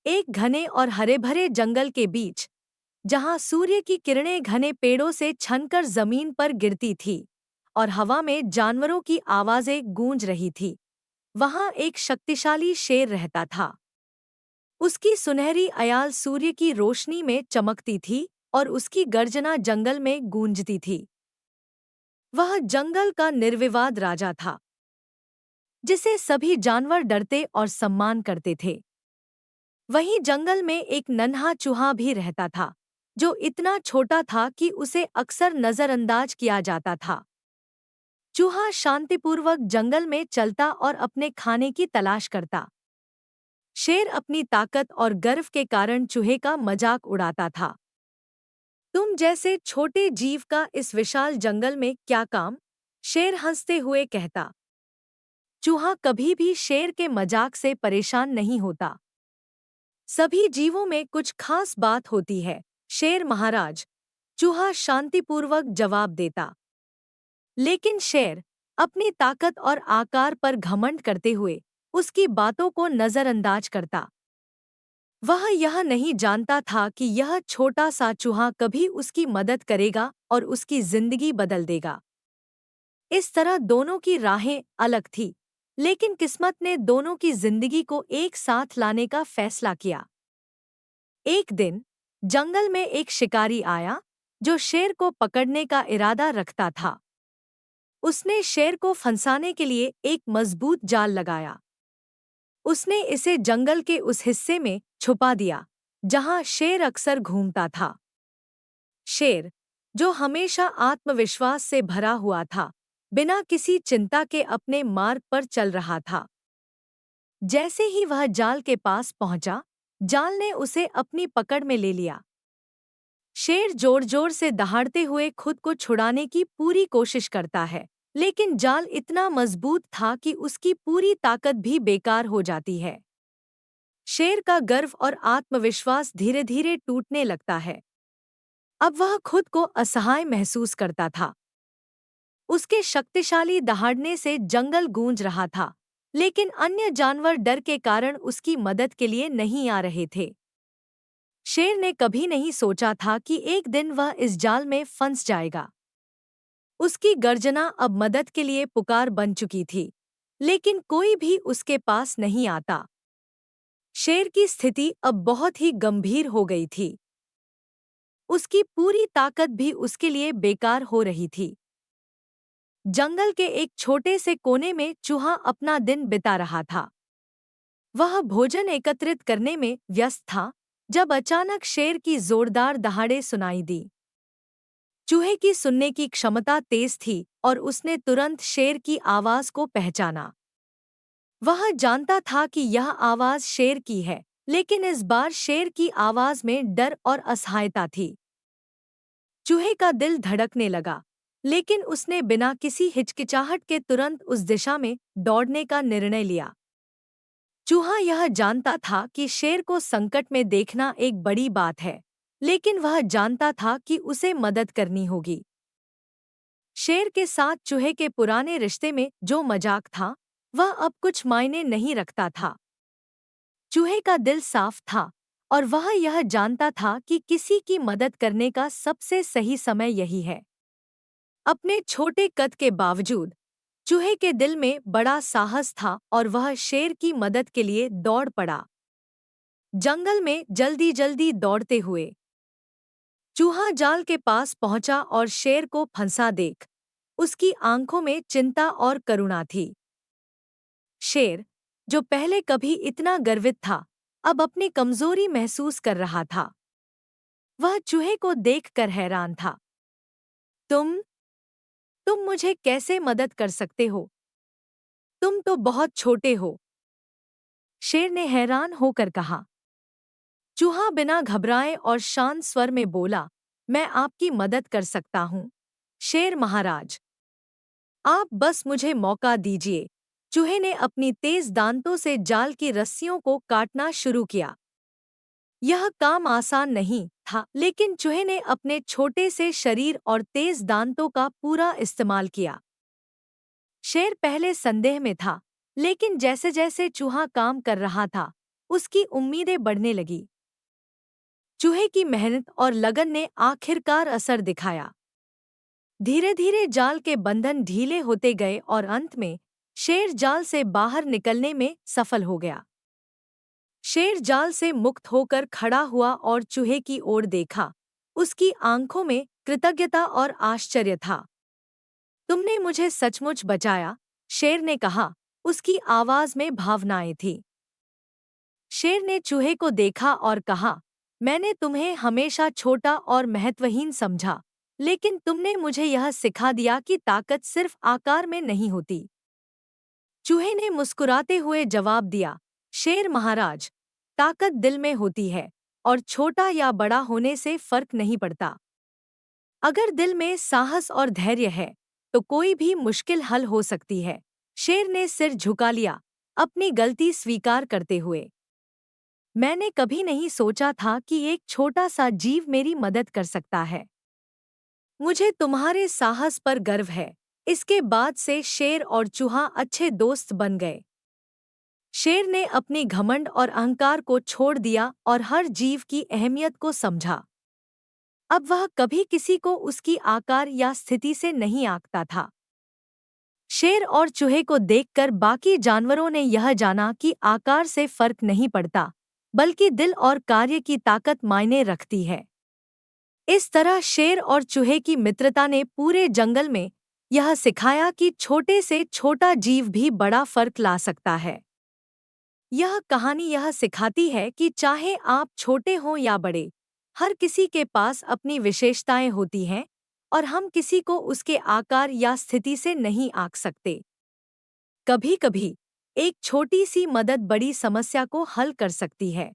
एक घने और हरे भरे जंगल के बीच, जहां सूर्य की किरणें घने पेड़ों से छनकर जमीन पर गिरती थी और हवा में जानवरों की आवाजें गूंज रही थी, वहां एक शक्तिशाली शेर रहता था। उसकी सुनहरी अयाल सूर्य की रोशनी में चमकती थी और उसकी गर्जना जंगल में गूंजती थी। वह जंगल का निर्विवाद राजा था, जिसे सभी जानवर डरते और सम्मान करते थे। वहीं जंगल में एक नन्हा चूहा भी रहता था, जो इतना छोटा था कि उसे अक्सर नजरअंदाज किया जाता था। चूहा शांतिपूर्वक जंगल में चलता और अपने खाने की तलाश करता। शेर अपनी ताकत और गर्व के कारण चूहे का मजाक उड़ाता था। तुम जैसे छोटे जीव का इस विशाल जंगल में क्या काम? शेर हंसते हुए कहता। चूहा कभी भी शेर के मजाक से परेशान नहीं होता। सभी जीवों में कुछ खास बात होती है, शेर महाराज, चूहा शांतिपूर्वक जवाब देता। लेकिन शेर अपनी ताकत और आकार पर घमंड करते हुए उसकी बातों को नजरअंदाज करता। वह यह नहीं जानता था कि यह छोटा सा चूहा कभी उसकी मदद करेगा और उसकी जिंदगी बदल देगा। इस तरह दोनों की राहें अलग थी, लेकिन किस्मत ने दोनों की जिंदगी को एक साथ लाने का फैसला किया। एक दिन जंगल में एक शिकारी आया, जो शेर को पकड़ने का इरादा रखता था। उसने शेर को फंसाने के लिए एक मजबूत जाल लगाया। उसने इसे जंगल के उस हिस्से में छुपा दिया जहां शेर अक्सर घूमता था। शेर, जो हमेशा आत्मविश्वास से भरा हुआ था, बिना किसी चिंता के अपने मार्ग पर चल रहा था। जैसे ही वह जाल के पास पहुंचा, जाल ने उसे अपनी पकड़ में ले लिया। शेर जोर जोर से दहाड़ते हुए खुद को छुड़ाने की पूरी कोशिश करता है, लेकिन जाल इतना मजबूत था कि उसकी पूरी ताकत भी बेकार हो जाती है। शेर का गर्व और आत्मविश्वास धीरे धीरे टूटने लगता है। अब वह खुद को असहाय महसूस करता था। उसके शक्तिशाली दहाड़ने से जंगल गूंज रहा था, लेकिन अन्य जानवर डर के कारण उसकी मदद के लिए नहीं आ रहे थे। शेर ने कभी नहीं सोचा था कि एक दिन वह इस जाल में फंस जाएगा। उसकी गर्जना अब मदद के लिए पुकार बन चुकी थी, लेकिन कोई भी उसके पास नहीं आता। शेर की स्थिति अब बहुत ही गंभीर हो गई थी। उसकी पूरी ताकत भी उसके लिए बेकार हो रही थी। जंगल के एक छोटे से कोने में चूहा अपना दिन बिता रहा था। वह भोजन एकत्रित करने में व्यस्त था जब अचानक शेर की जोरदार दहाड़े सुनाई दी। चूहे की सुनने की क्षमता तेज थी और उसने तुरंत शेर की आवाज को पहचाना। वह जानता था कि यह आवाज शेर की है, लेकिन इस बार शेर की आवाज में डर और असहायता थी। चूहे का दिल धड़कने लगा, लेकिन उसने बिना किसी हिचकिचाहट के तुरंत उस दिशा में दौड़ने का निर्णय लिया। चूहा यह जानता था कि शेर को संकट में देखना एक बड़ी बात है, लेकिन वह जानता था कि उसे मदद करनी होगी। शेर के साथ चूहे के पुराने रिश्ते में जो मजाक था, वह अब कुछ मायने नहीं रखता था। चूहे का दिल साफ था और वह यह जानता था कि किसी की मदद करने का सबसे सही समय यही है। अपने छोटे कद के बावजूद चूहे के दिल में बड़ा साहस था और वह शेर की मदद के लिए दौड़ पड़ा। जंगल में जल्दी जल्दी दौड़ते हुए चूहा जाल के पास पहुंचा और शेर को फंसा देख उसकी आंखों में चिंता और करुणा थी। शेर, जो पहले कभी इतना गर्वित था, अब अपनी कमजोरी महसूस कर रहा था। वह चूहे को देखकर हैरान था। तुम तुम मुझे कैसे मदद कर सकते हो? तुम तो बहुत छोटे हो, शेर ने हैरान होकर कहा। चूहा बिना घबराए और शांत स्वर में बोला, मैं आपकी मदद कर सकता हूँ, शेर महाराज। आप बस मुझे मौका दीजिए। चूहे ने अपनी तेज दांतों से जाल की रस्सियों को काटना शुरू किया। यह काम आसान नहीं था, लेकिन चूहे ने अपने छोटे से शरीर और तेज दांतों का पूरा इस्तेमाल किया। शेर पहले संदेह में था, लेकिन जैसे जैसे चूहा काम कर रहा था, उसकी उम्मीदें बढ़ने लगी। चूहे की मेहनत और लगन ने आखिरकार असर दिखाया। धीरे धीरे जाल के बंधन ढीले होते गए और अंत में शेर जाल से बाहर निकलने में सफल हो गया। शेर जाल से मुक्त होकर खड़ा हुआ और चूहे की ओर देखा। उसकी आंखों में कृतज्ञता और आश्चर्य था। तुमने मुझे सचमुच बचाया, शेर ने कहा। उसकी आवाज में भावनाएं थी। शेर ने चूहे को देखा और कहा, मैंने तुम्हें हमेशा छोटा और महत्वहीन समझा, लेकिन तुमने मुझे यह सिखा दिया कि ताकत सिर्फ आकार में नहीं होती। चूहे ने मुस्कुराते हुए जवाब दिया, शेर महाराज, ताकत दिल में होती है और छोटा या बड़ा होने से फर्क नहीं पड़ता। अगर दिल में साहस और धैर्य है तो कोई भी मुश्किल हल हो सकती है। शेर ने सिर झुका लिया, अपनी गलती स्वीकार करते हुए। मैंने कभी नहीं सोचा था कि एक छोटा सा जीव मेरी मदद कर सकता है। मुझे तुम्हारे साहस पर गर्व है। इसके बाद से शेर और चूहा अच्छे दोस्त बन गए। शेर ने अपनी घमंड और अहंकार को छोड़ दिया और हर जीव की अहमियत को समझा। अब वह कभी किसी को उसकी आकार या स्थिति से नहीं आंकता था। शेर और चूहे को देखकर बाकी जानवरों ने यह जाना कि आकार से फर्क नहीं पड़ता, बल्कि दिल और कार्य की ताकत मायने रखती है। इस तरह शेर और चूहे की मित्रता ने पूरे जंगल में यह सिखाया कि छोटे से छोटा जीव भी बड़ा फर्क ला सकता है। यह कहानी यह सिखाती है कि चाहे आप छोटे हों या बड़े, हर किसी के पास अपनी विशेषताएं होती हैं और हम किसी को उसके आकार या स्थिति से नहीं आंक सकते। कभी-कभी एक छोटी सी मदद बड़ी समस्या को हल कर सकती है।